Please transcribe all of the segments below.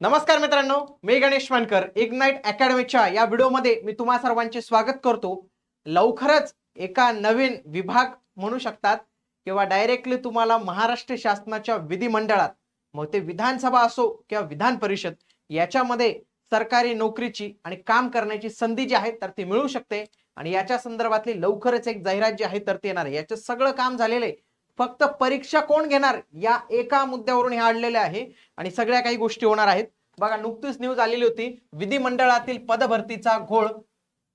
नमस्कार मित्रांनो, मी गणेश मानकर इग्नाइट अकॅडमीच्या या व्हिडिओमध्ये मी तुम्हा सर्वांचे स्वागत करतो। लवकरच एका नवीन विभाग म्हणू शकतात किंवा डायरेक्टली तुम्हाला महाराष्ट्र शासनाच्या विधिमंडळात, मग ते विधानसभा असो किंवा विधान परिषद, याच्यामध्ये सरकारी नोकरीची आणि काम करण्याची संधी जी आहे तर ती मिळू शकते। आणि याच्या संदर्भातली लवकरच एक जाहिरात जी आहे तर ती येणार आहे। याचं सगळं काम झालेलं आहे, फक्त परीक्षा कोण घेणार या एका मुद्द्यावरून हे आणलेले आहे आणि सगळ्या काही गोष्टी होणार आहेत। बघा, नुकतीच न्यूज आलेली होती विधिमंडळातील पदभरतीचा घोळ।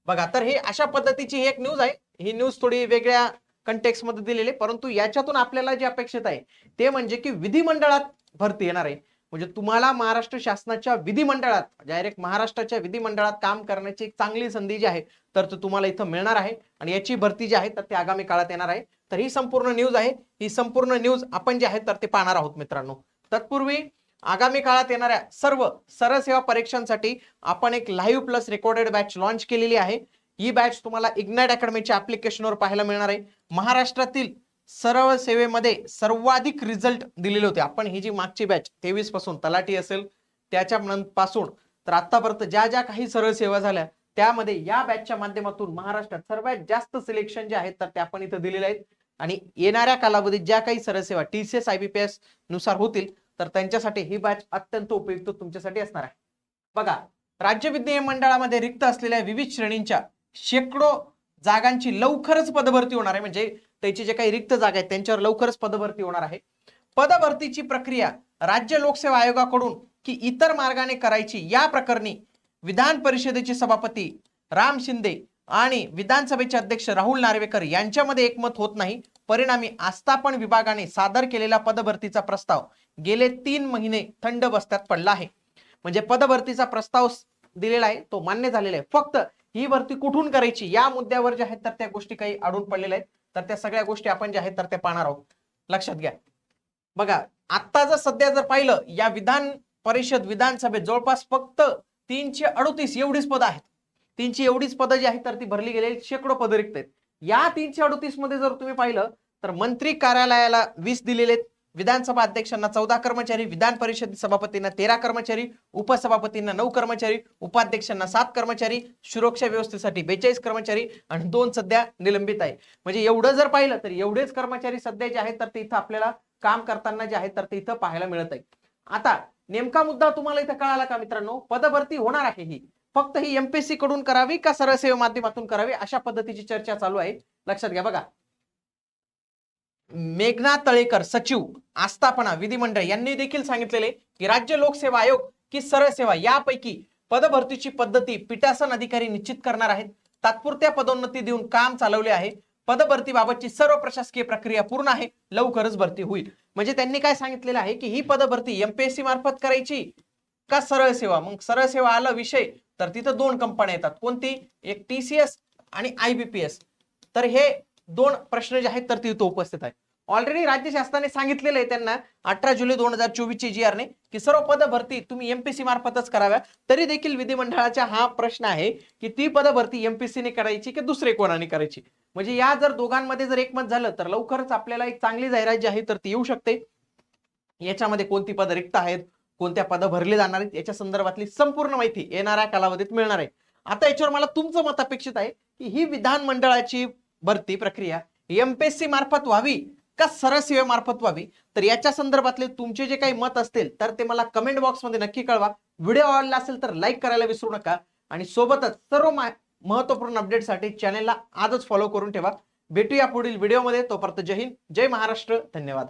बघा, तर हे अशा पद्धतीची एक न्यूज आहे। ही न्यूज थोडी वेगळ्या कंटेक्स्ट मध्ये दिलेली आहे, परंतु याच्यातून आपल्याला जे अपेक्षित आहे ते म्हणजे की विधिमंडळात भरती येणार आहे। म्हणजे तुम्हाला महाराष्ट्र शासनाच्या विधिमंडळात, डायरेक्ट महाराष्ट्राच्या विधिमंडळात काम करण्याची एक चांगली संधी जी आहे तर तुम्हाला इथं मिळणार आहे आणि याची भरती जी आहे तर ती आगामी काळात येणार आहे। तर ही संपूर्ण न्यूज आहे, ही संपूर्ण न्यूज आपण जे आहे तर ते पाहणार आहोत मित्रांनो। तत्पूर्वी आगामी काळात येणाऱ्या सर्व सरळ सेवा परीक्षांसाठी आपण एक live plus recorded batch launch केलेली आहे। ही बॅच तुम्हाला इग्नाइट अकॅडमीच्या ऍप्लिकेशनवर पाहायला मिळणार आहे। महाराष्ट्रातील सरळ सेवेमध्ये सर्वाधिक रिझल्ट दिलेले होते। आपण ही जी मागची बॅच 23 पासून तलाठी असेल त्याच्या पासून तर आतापर्यंत ज्या ज्या काही सरळ सेवा झाल्या त्यामध्ये या बॅचच्या माध्यमातून महाराष्ट्रात सर्वात जास्त सिलेक्शन जे आहेत तर ते आपण इथं दिलेले आहेत। आणि येणाऱ्या कालावधीत ज्या काही सरळ सेवा TCS IBPS नुसार होतील तर त्यांच्यासाठी ही बॅच अत्यंत उपयुक्त तुमच्यासाठी असणार आहे। बघा, राज्य विधिमंडळामध्ये रिक्त असलेल्या विविध श्रेणींच्या शेकडो जागांची लवकरच पदभरती होणार आहे। म्हणजे त्याची जे काही रिक्त जागा आहेत त्यांच्यावर लवकरच पदभरती होणार आहे। पदभरतीची प्रक्रिया राज्य लोकसेवा आयोगाकडून की इतर मार्गाने करायची या प्रकरणी विधान परिषदेचे सभापती राम शिंदे आणि विधानसभेचे अध्यक्ष राहुल नार्वेकर यांच्यामध्ये एकमत होत नाही। परिणामी आस्थापन विभागाने सादर केलेला पदभरतीचा प्रस्ताव गेले 3 महिने थंड बस्त्यात पडला आहे। म्हणजे पदभरतीचा प्रस्ताव दिलेला आहे तो मान्य झालेला आहे, फक्त ही भरती कुठून करायची या मुद्द्यावर जे आहेत तर त्या गोष्टी काही अडून पडलेल्या आहेत। तर त्या सगळ्या गोष्टी आपण जे आहेत तर ते पाहणार आहोत, लक्षात घ्या। बघा, आता जर सध्या जर पाहिलं या विधान परिषद विधानसभेत जवळपास फक्त 338 एवढीच पद आहेत। 300 एवढीच पदं जी आहेत तर ती भरली गेलेली शेकडो पदं रिक्त आहेत। या 338 मध्ये जर तुम्ही पाहिलं तर मंत्री कार्यालयाला 20 दिलेले आहेत, विधानसभा अध्यक्षांना 14 कर्मचारी, विधान परिषद सभापतींना 13 कर्मचारी, उपसभापतींना 9 कर्मचारी, उपाध्यक्षांना 7 कर्मचारी, सुरक्षा व्यवस्थेसाठी 42 कर्मचारी आणि 2 सध्या निलंबित आहे। म्हणजे एवढं जर पाहिलं तर एवढेच कर्मचारी सध्या जे आहेत तर ते इथं आपल्याला काम करताना जे आहेत तर ते इथं पाहायला मिळत आहे। आता नेमका मुद्दा तुम्हाला इथं कळाला का मित्रांनो? पदभरती होणार आहे ही फक्त ही MPSC कडून करावी का सरळ सेवा माध्यमातून करावी अशा पद्धतीची चर्चा चालू आहे, लक्षात घ्या। बघा, मेघना तळेकर सचिव आस्थापना विधिमंडळ यांनी देखील सांगितलेले की राज्य लोकसेवा आयोग की सरळ सेवा यापैकी पदभरतीची पद्धती पीठासन अधिकारी निश्चित करणार आहेत। तात्पुरत्या पदोन्नती देऊन काम चालवले आहे। पदभरतीबाबतची सर्व प्रशासकीय प्रक्रिया पूर्ण आहे, लवकरच भरती होईल। म्हणजे त्यांनी काय सांगितलेलं आहे की ही पदभरती MPSC मार्फत करायची का सरळ सेवा? मग सरळ सेवा आला विषय तर तिथं 2 कंपन्या येतात, कोणती? एक TCS आणि IBPS। तर हे 2 प्रश्न जे आहेत तर तिथं उपस्थित आहे। ऑलरेडी राज्य शासनाने सांगितलेलं आहे त्यांना 18 जुलै 2024 ची GR ने की सर्व पदभरती तुम्ही MPSC मार्फतच कराव्या। तरी देखील विधिमंडळाचा हा प्रश्न आहे की ती पदभरती MPSC ने करायची की दुसरे कोणाने करायची। म्हणजे या जर दोघांमध्ये जर एकमत झालं तर लवकरच आपल्याला एक चांगली जाहिरात जी आहे तर ती येऊ शकते। याच्यामध्ये कोणती पद रिक्त आहेत, कोणत्या पद भरले जाणार आहेत याच्या संदर्भातली संपूर्ण माहिती येणाऱ्या कालावधीत मिळणार आहे। आता याच्यावर मला तुमचं मत अपेक्षित आहे की ही विधानमंडळाची भरती प्रक्रिया MPSC मार्फत व्हावी का सरळ सेवेमार्फत व्हावी? तर याच्या संदर्भातले तुमचे जे काही मत असतील तर ते मला कमेंट बॉक्स मध्ये नक्की कळवा। व्हिडिओ आवडला असेल तर लाईक करायला विसरू नका आणि सोबतच सर्व महत्त्वपूर्ण अपडेटसाठी चॅनलला आजच फॉलो करून ठेवा। भेटूया पुढील व्हिडिओमध्ये, तोपर्यंत जय हिंद, जय महाराष्ट्र, धन्यवाद।